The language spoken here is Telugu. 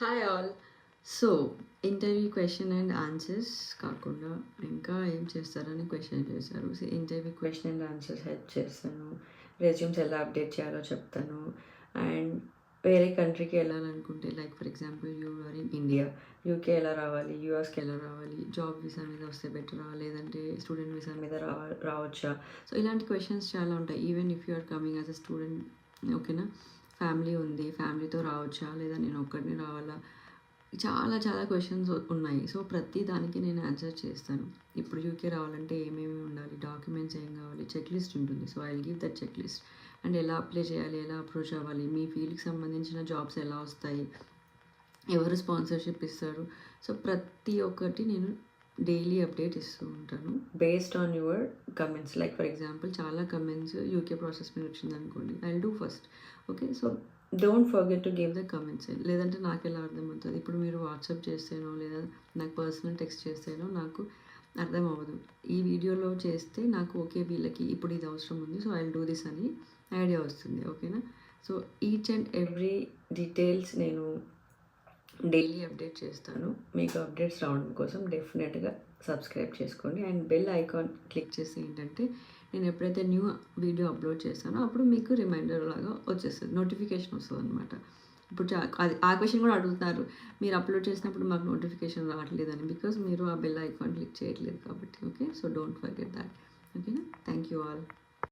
Hi all. So interview question and answers కాకుండా ఇంకా ఏం చేస్తారని క్వశ్చన్ చేశారు. So interview question and answers help చేస్తాను, రెజ్యూమ్స్ ఎలా అప్డేట్ చేయాలో చెప్తాను. అండ్ వేరే కంట్రీకి వెళ్ళాలనుకుంటే like for example you are in India, UK ఎలా రావాలి, యూఎస్కి ఎలా రావాలి, జాబ్ వీసా మీద వస్తే బెటరా లేదంటే స్టూడెంట్ వీసా మీద రావచ్చా. సో ఇలాంటి క్వశ్చన్స్ చాలా ఉంటాయి. Even if you are coming as a student, ఓకేనా, ఫ్యామిలీ ఉంది, ఫ్యామిలీతో రావచ్చా లేదా నేను ఒక్కడిని రావాలా, చాలా చాలా క్వశ్చన్స్ ఉన్నాయి. సో ప్రతి దానికి నేను ఆన్సర్ చేస్తాను. ఇప్పుడు యూకే రావాలంటే ఏమేమి ఉండాలి, డాక్యుమెంట్స్ ఏం కావాలి, చెక్ లిస్ట్ ఉంటుంది. So I will give that check list. And ఎలా అప్లై చేయాలి, ఎలా అప్రోచ్ అవ్వాలి, మీ ఫీల్డ్కి సంబంధించిన జాబ్స్ ఎలా వస్తాయి, ఎవరు స్పాన్సర్షిప్ ఇస్తారు. సో ప్రతి ఒక్కటి నేను డైలీ అప్డేట్ ఇస్తూ ఉంటాను based on your comments. Like for example చాలా కమెంట్స్ యూకే ప్రాసెస్ మీద వచ్చింది అనుకోండి, I will do first. Okay, so don't forget to give the comments. లేదంటే నాకు ఎలా అర్థమవుతుంది, ఇప్పుడు మీరు వాట్సాప్ చేస్తేనో లేదా నాకు పర్సనల్ టెక్స్ట్ చేస్తేనో నాకు అర్థం అవ్వదు. ఈ వీడియోలో చేస్తే నాకు ఓకే వీళ్ళకి ఇప్పుడు ఇది అవసరం ఉంది, so I will do this అని ఐడియా వస్తుంది. ఓకేనా. So each and every details నేను డైలీ అప్డేట్ చేస్తాను. మీకు అప్డేట్స్ రావడం కోసం డెఫినెట్గా సబ్స్క్రైబ్ చేసుకోండి అండ్ బెల్ ఐకాన్ క్లిక్ చేసి ఏంటంటే నేను ఎప్పుడైతే న్యూ వీడియో అప్లోడ్ చేస్తానో అప్పుడు మీకు రిమైండర్ లాగా వచ్చేస్తుంది, నోటిఫికేషన్ వస్తుంది అనమాట. ఇప్పుడు అది ఆ క్వశ్చన్ కూడా అడుగుతున్నారు, మీరు అప్లోడ్ చేసినప్పుడు మాకు నోటిఫికేషన్ రావట్లేదని, బికాజ్ మీరు ఆ బెల్ ఐకాన్ క్లిక్ చేయట్లేదు కాబట్టి. Okay, so don't forget that. ఓకేనా. Thank you all.